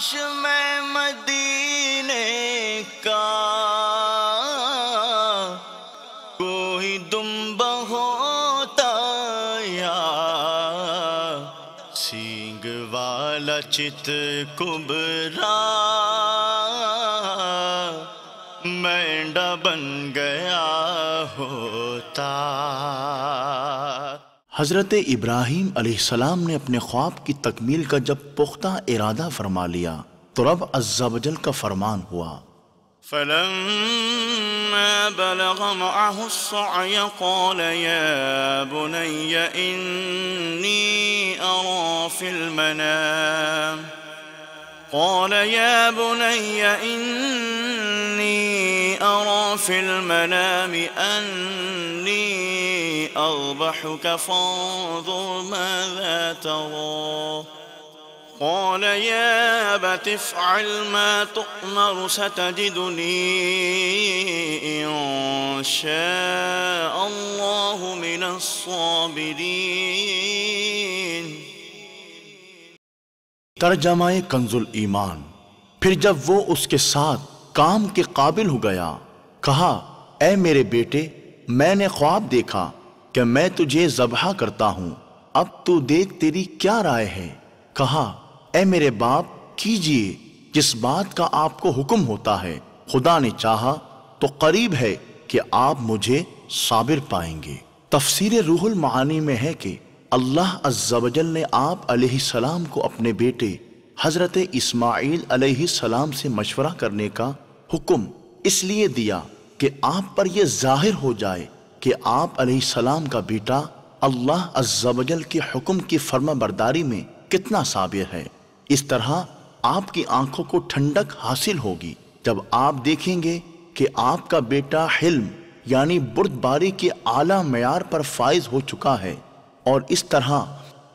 کاش میں مدینے کا کوئی دمبا ہوتا یا سینگ والا چت کبرا مینڈا بن گیا ہوتا۔ حضرت ابراہیم علیہ السلام نے اپنے خواب کی تکمیل کا جب پختہ ارادہ فرما لیا تو رب عز و جل کا فرمان ہوا، فلما بلغ معه السعي قال يا بني إني أرى في المنام أني أذبحك فانظر ماذا ترى قال يا أبت افعل ما تؤمر ستجدني إن شاء الله من الصابرين۔ ترجمہ کنز الایمان۔ پھر جب وہ اس کے ساتھ کام کے قابل ہو گیا کہا، اے میرے بیٹے میں نے خواب دیکھا کہ میں تجھے ذبح کرتا ہوں، اب تو دیکھ تیری کیا رائے ہے؟ کہا، اے میرے باپ کیجئے جس بات کا آپ کو حکم ہوتا ہے، خدا نے چاہا تو قریب ہے کہ آپ مجھے صابر پائیں گے۔ تفسیر روح المعانی میں ہے کہ اللہ عز و جل نے آپ علیہ السلام کو اپنے بیٹے حضرت اسماعیل علیہ السلام سے مشورہ کرنے کا حکم اس لیے دیا کہ آپ پر یہ ظاہر ہو جائے کہ آپ علیہ السلام کا بیٹا اللہ عز و جل کے حکم کی فرما برداری میں کتنا صابر ہے۔ اس طرح آپ کی آنکھوں کو ٹھنڈک حاصل ہوگی جب آپ دیکھیں گے کہ آپ کا بیٹا حلم یعنی بردباری کے اعلیٰ معیار پر فائز ہو چکا ہے، اور اس طرح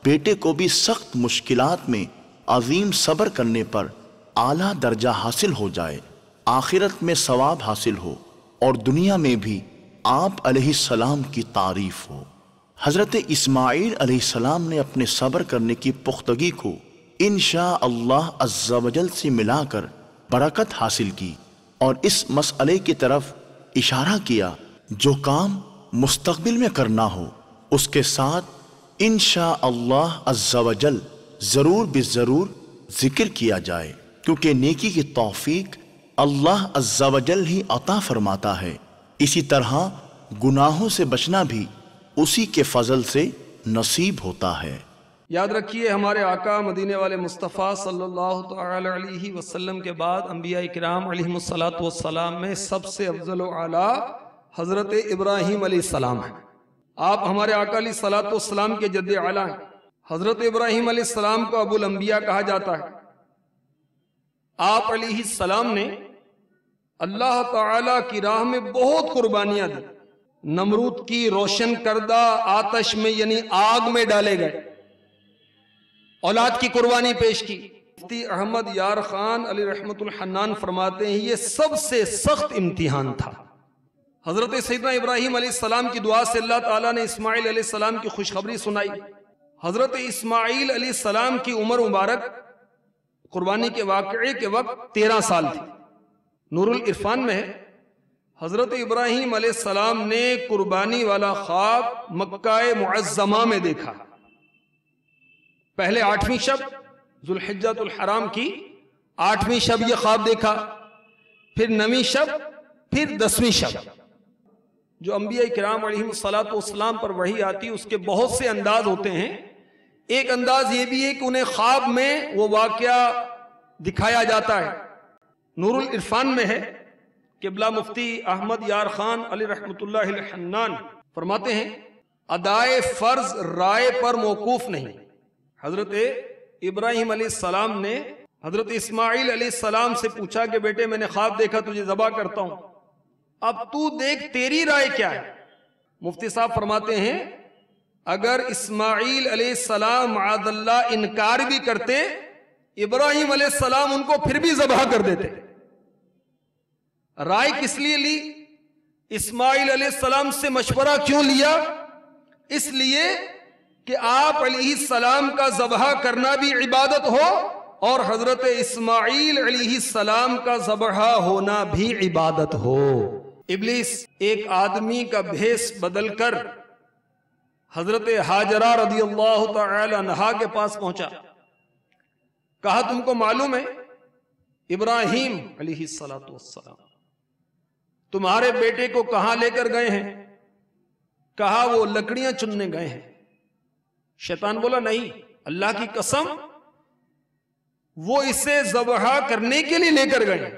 بیٹے کو بھی سخت مشکلات میں عظیم صبر کرنے پر اعلیٰ درجہ حاصل ہو جائے، آخرت میں ثواب حاصل ہو اور دنیا میں بھی آپ علیہ السلام کی تعریف ہو۔ حضرت اسماعیل علیہ السلام نے اپنے صبر کرنے کی پختگی کو انشاءاللہ عز و جل سے ملا کر برکت حاصل کی اور اس مسئلے کی طرف اشارہ کیا جو کام مستقبل میں کرنا ہو اس کے ساتھ انشاءاللہ عز و جل ضرور بضرور ذکر کیا جائے، کیونکہ نیکی کی توفیق اللہ عز و جل ہی عطا فرماتا ہے۔ اسی طرح گناہوں سے بچنا بھی اسی کے فضل سے نصیب ہوتا ہے۔ یاد رکھیے ہمارے آقا مدینے والے مصطفیٰ صلی اللہ تعالی علیہ وسلم کے بعد انبیاء کرام علیہم السلام میں سب سے افضل و اعلیٰ حضرت ابراہیم علیہ السلام ہیں۔ آپ ہمارے آقا علیہ السلام کے جد اعلیٰ ہیں۔ حضرت ابراہیم علیہ السلام کو ابو الانبیاء کہا جاتا ہے۔ آپ علیہ السلام نے اللہ تعالی کی راہ میں بہت قربانیاں دی، نمرود کی روشن کردہ آتش میں یعنی آگ میں ڈالے گئے، اولاد کی قربانی پیش کی۔ مفتی احمد یار خان علی رحمت الحنان فرماتے ہیں یہ سب سے سخت امتحان تھا۔ حضرت سیدنا ابراہیم علیہ السلام کی دعا سے اللہ تعالیٰ نے اسماعیل علیہ السلام کی خوشخبری سنائی۔ حضرت اسماعیل علیہ السلام کی عمر مبارک قربانی کے واقعے کے وقت 13 سال تھی۔ نور العرفان میں ہے حضرت ابراہیم علیہ السلام نے قربانی والا خواب مکہ معظمہ میں دیکھا۔ پہلے 8ویں شب ذوالحجۃ الحرام کی 8ویں شب یہ خواب دیکھا، پھر 9ویں شب، پھر 10ویں شب۔ جو انبیاء کرام علیہم السلام پر وحی آتی اس کے بہت سے انداز ہوتے ہیں۔ ایک انداز یہ بھی ہے کہ انہیں خواب میں وہ واقعہ دکھایا جاتا ہے۔ نور العرفان میں ہے قبلہ مفتی احمد یار خان علی رحمت اللہ الحنان فرماتے ہیں ادائے فرض رائے پر موقوف نہیں۔ حضرت ابراہیم علیہ السلام نے حضرت اسماعیل علیہ السلام سے پوچھا کہ بیٹے میں نے خواب دیکھا تجھے ذبح کرتا ہوں، اب تو دیکھ تیری رائے کیا ہے؟ مفتی صاحب فرماتے ہیں اگر اسماعیل علیہ السلام معاذ اللہ انکار بھی کرتے ابراہیم علیہ السلام ان کو پھر بھی ذبح کر دیتے۔ رائے کس لیے لی؟ اسماعیل علیہ السلام سے مشورہ کیوں لیا؟ اس لیے کہ آپ علیہ السلام کا ذبح کرنا بھی عبادت ہو اور حضرت اسماعیل علیہ السلام کا ذبح ہونا بھی عبادت ہو۔ ابلیس ایک آدمی کا بھیس بدل کر حضرت ہاجرہ رضی اللہ تعالی عنہا کے پاس پہنچا، کہا تم کو معلوم ہے ابراہیم علیہ السلام تمہارے بیٹے کو کہاں لے کر گئے ہیں؟ کہا وہ لکڑیاں چننے گئے ہیں۔ شیطان بولا نہیں، اللہ کی قسم وہ اسے ذبح کرنے کے لیے لے کر گئے۔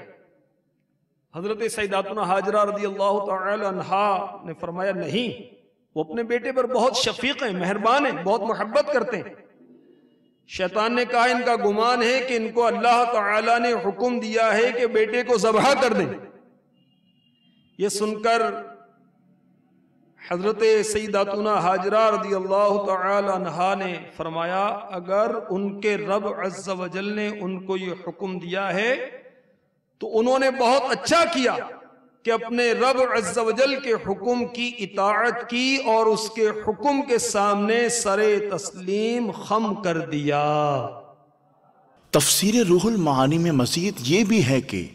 حضرت سیداتنا ہاجرہ رضی اللہ تعالی عنہا نے فرمایا نہیں، وہ اپنے بیٹے پر بہت شفیق ہیں، مہربان ہیں، بہت محبت کرتے ہیں۔ شیطان نے کہا ان کا گمان ہے کہ ان کو اللہ تعالی نے حکم دیا ہے کہ بیٹے کو ذبح کر دیں۔ یہ سن کر حضرت سیداتنا ہاجرہ رضی اللہ تعالی عنہا نے فرمایا اگر ان کے رب عز و جل نے ان کو یہ حکم دیا ہے تو انہوں نے بہت اچھا کیا کہ اپنے رب عز و جل کے حکم کی اطاعت کی اور اس کے حکم کے سامنے سر تسلیم خم کر دیا۔ تفسیر روح المعانی میں مزید یہ بھی ہے کہ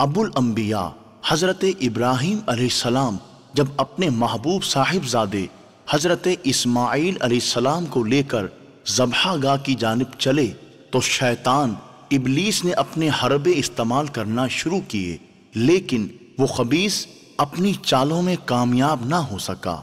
ابو الانبیاء حضرت ابراہیم علیہ السلام جب اپنے محبوب صاحب زادے حضرت اسماعیل علیہ السلام کو لے کر ذبح گاہ کی جانب چلے تو شیطان ابلیس نے اپنے حربے استعمال کرنا شروع کیے، لیکن وہ خبیث اپنی چالوں میں کامیاب نہ ہو سکا۔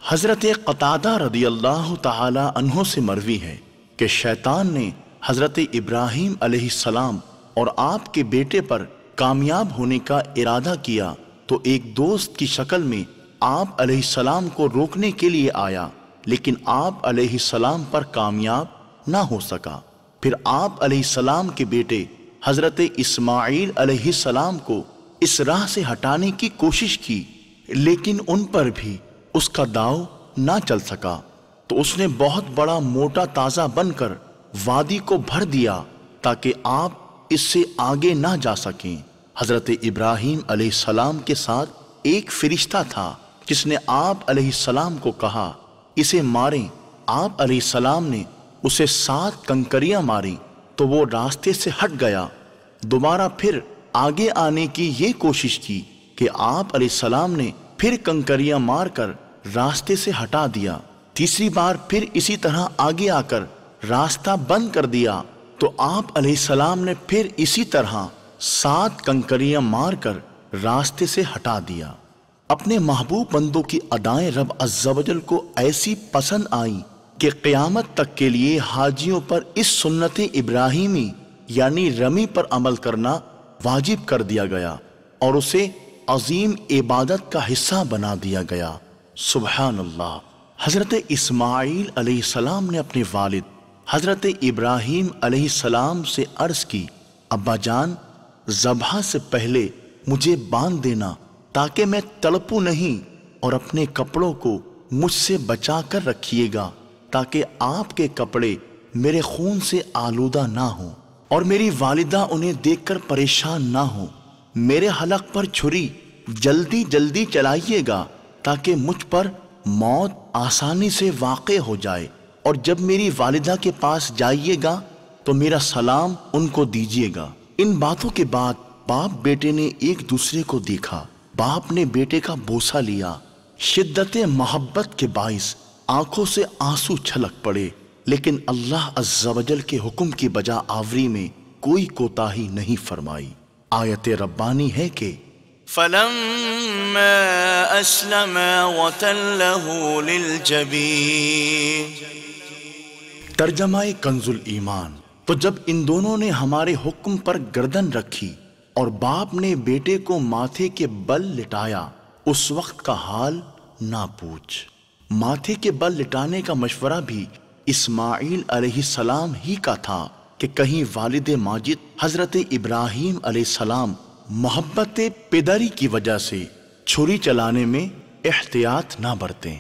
حضرت قتادہ رضی اللہ تعالی عنہ سے مروی ہے کہ شیطان نے حضرت ابراہیم علیہ السلام اور آپ کے بیٹے پر کامیاب ہونے کا ارادہ کیا تو ایک دوست کی شکل میں آپ علیہ السلام کو روکنے کے لیے آیا، لیکن آپ علیہ السلام پر کامیاب نہ ہو سکا۔ پھر آپ علیہ السلام کے بیٹے حضرت اسماعیل علیہ السلام کو اس راہ سے ہٹانے کی کوشش کی، لیکن ان پر بھی اس کا داؤ نہ چل سکا، تو اس نے بہت بڑا موٹا تازہ بن کر وادی کو بھر دیا تاکہ آپ اس سے آگے نہ جا سکیں۔ حضرت ابراہیم علیہ السلام کے ساتھ ایک فرشتہ تھا جس نے آپ علیہ السلام کو کہا اسے ماریں۔ آپ علیہ السلام نے اسے 7 کنکریاں ماری تو وہ راستے سے ہٹ گیا۔ دوبارہ پھر آگے آنے کی یہ کوشش کی کہ آپ علیہ السلام نے پھر کنکریاں مار کر راستے سے ہٹا دیا۔ تیسری بار پھر اسی طرح آگے آ کر راستہ بند کر دیا تو آپ علیہ السلام نے پھر اسی طرح 7 کنکریاں مار کر راستے سے ہٹا دیا۔ اپنے محبوب بندوں کی ادائیں رب عز و جل کو ایسی پسند آئیں کہ قیامت تک کے لیے حاجیوں پر اس سنت ابراہیمی یعنی رمی پر عمل کرنا واجب کر دیا گیا اور اسے عظیم عبادت کا حصہ بنا دیا گیا۔ سبحان اللہ۔ حضرت اسماعیل علیہ السلام نے اپنے والد حضرت ابراہیم علیہ السلام سے عرض کی ابا جان ذبح سے پہلے مجھے باندھ دینا تاکہ میں تڑپوں نہیں، اور اپنے کپڑوں کو مجھ سے بچا کر رکھیے گا تاکہ آپ کے کپڑے میرے خون سے آلودہ نہ ہوں اور میری والدہ انہیں دیکھ کر پریشان نہ ہوں۔ میرے حلق پر چھری جلدی جلدی چلائیے گا تاکہ مجھ پر موت آسانی سے واقع ہو جائے، اور جب میری والدہ کے پاس جائیے گا تو میرا سلام ان کو دیجیے گا۔ ان باتوں کے بعد باپ بیٹے نے ایک دوسرے کو دیکھا۔ باپ نے بیٹے کا بوسہ لیا۔ شدت محبت کے باعث آنکھوں سے آنسو چھلک پڑے، لیکن اللہ عز و جل کے حکم کی بجا آوری میں کوئی کوتاہی نہیں فرمائی۔ آیت ربانی ہے کہ فَلَمَّا أَسْلَمَا وَتَلَّهُ لِلْجَبِينِ۔ ترجمہ کنز الایمان۔ تو جب ان دونوں نے ہمارے حکم پر گردن رکھی اور باپ نے بیٹے کو ماتھے کے بل لٹایا، اس وقت کا حال نہ پوچھ۔ ماتھے کے بل لٹانے کا مشورہ بھی اسماعیل علیہ السلام ہی کا تھا کہ کہیں والد ماجد حضرت ابراہیم علیہ السلام محبت پدری کی وجہ سے چھری چلانے میں احتیاط نہ برتیں۔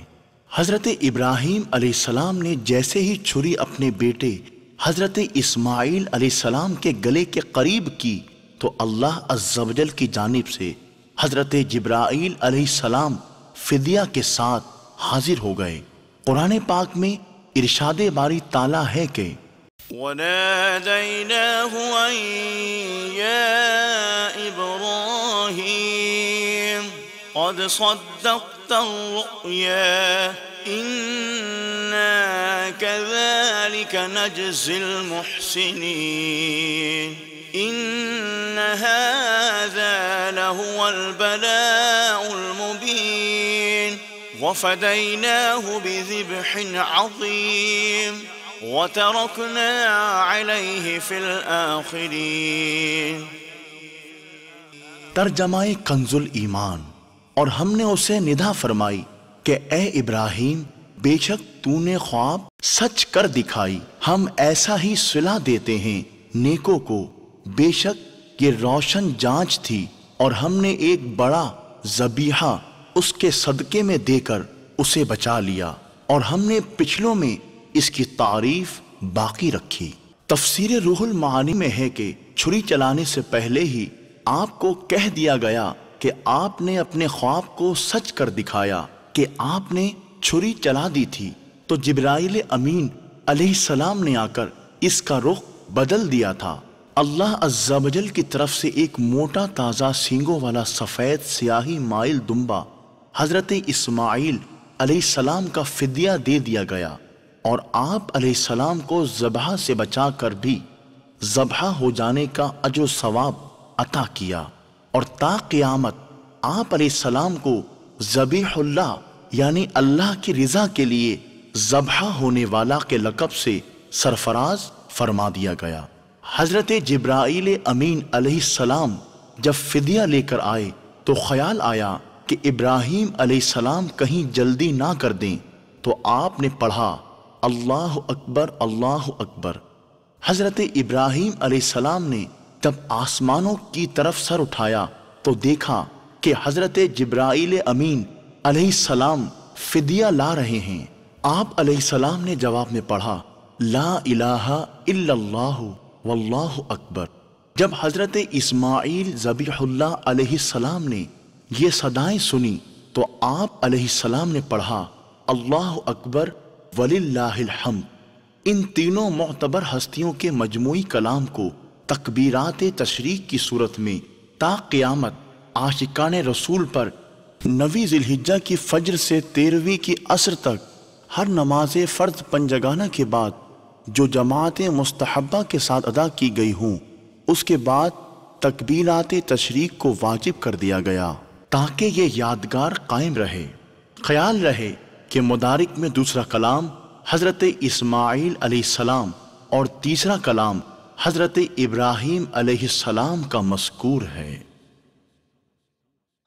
حضرت ابراہیم علیہ السلام نے جیسے ہی چھری اپنے بیٹے حضرت اسماعیل علیہ السلام کے گلے کے قریب کی تو اللہ عز و جل کی جانب سے حضرت جبرائیل علیہ السلام فدیہ کے ساتھ حاضر ہو گئے۔ قرآن پاک میں ارشاد باری تعالیٰ ہے کہ وناديناه أن يا إبراهيم قد صدقت الرؤيا إنا كذلك نجزي المحسنين إن هذا لهو البلاء المبين وفديناه بذبح عظيم وتركنا عليه في الآخرين۔ ترجمہ کنز الایمان۔ اور ہم نے اسے ندا فرمائی کہ اے ابراہیم، بے شک تو نے خواب سچ کر دکھائی، ہم ایسا ہی صلہ دیتے ہیں نیکوں کو، بے شک یہ روشن جانچ تھی، اور ہم نے ایک بڑا ذبیحہ اس کے صدقے میں دے کر اسے بچا لیا، اور ہم نے پچھلوں میں اس کی تعریف باقی رکھی۔ تفسیر روح المعانی میں ہے کہ چھری چلانے سے پہلے ہی آپ کو کہہ دیا گیا کہ آپ نے اپنے خواب کو سچ کر دکھایا کہ آپ نے چھری چلا دی تھی، تو جبرائیل امین علیہ السلام نے آ کر اس کا رخ بدل دیا تھا۔ اللہ عز و جل کی طرف سے ایک موٹا تازہ سینگوں والا سفید سیاہی مائل دمبا حضرت اسماعیل علیہ السلام کا فدیہ دے دیا گیا، اور آپ علیہ السلام کو ذبح سے بچا کر بھی ذبح ہو جانے کا اجر و ثواب عطا کیا، اور تا قیامت آپ علیہ السلام کو ذبیح اللہ یعنی اللہ کی رضا کے لیے ذبح ہونے والا کے لقب سے سرفراز فرما دیا گیا۔ حضرت جبرائیل امین علیہ السلام جب فدیہ لے کر آئے تو خیال آیا کہ ابراہیم علیہ السلام کہیں جلدی نہ کر دیں، تو آپ نے پڑھا اللہ اکبر اللہ اکبر۔ حضرت ابراہیم علیہ السلام نے جب آسمانوں کی طرف سر اٹھایا تو دیکھا کہ حضرت جبرائیل امین علیہ السلام فدیہ لا رہے ہیں۔ آپ علیہ السلام نے جواب میں پڑھا لا الہ الا اللہ واللہ اکبر۔ جب حضرت اسماعیل ذبیح اللہ علیہ السلام نے یہ صدائیں سنی تو آپ علیہ السلام نے پڑھا اللہ اکبر وللہ الحمد۔ ان تینوں معتبر ہستیوں کے مجموعی کلام کو تکبیرات تشریق کی صورت میں تا قیامت عاشقان رسول پر 9 ذی الحجہ کی فجر سے 13ویں کی عصر تک ہر نماز فرض پنجگانہ کے بعد جو جماعت مستحبہ کے ساتھ ادا کی گئی ہوں، اس کے بعد تکبیرات تشریق کو واجب کر دیا گیا تاکہ یہ یادگار قائم رہے۔ خیال رہے کہ مدارک میں دوسرا کلام حضرت اسماعیل علیہ السلام اور تیسرا کلام حضرت ابراہیم علیہ السلام کا مذکور ہے۔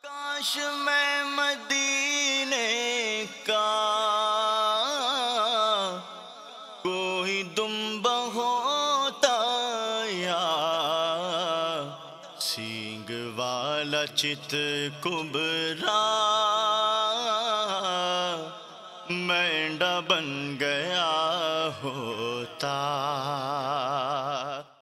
کاش میں مدینے کا کوئی دمبا ہوتا یا سینگ والا چت کبرا مینڈا بن گیا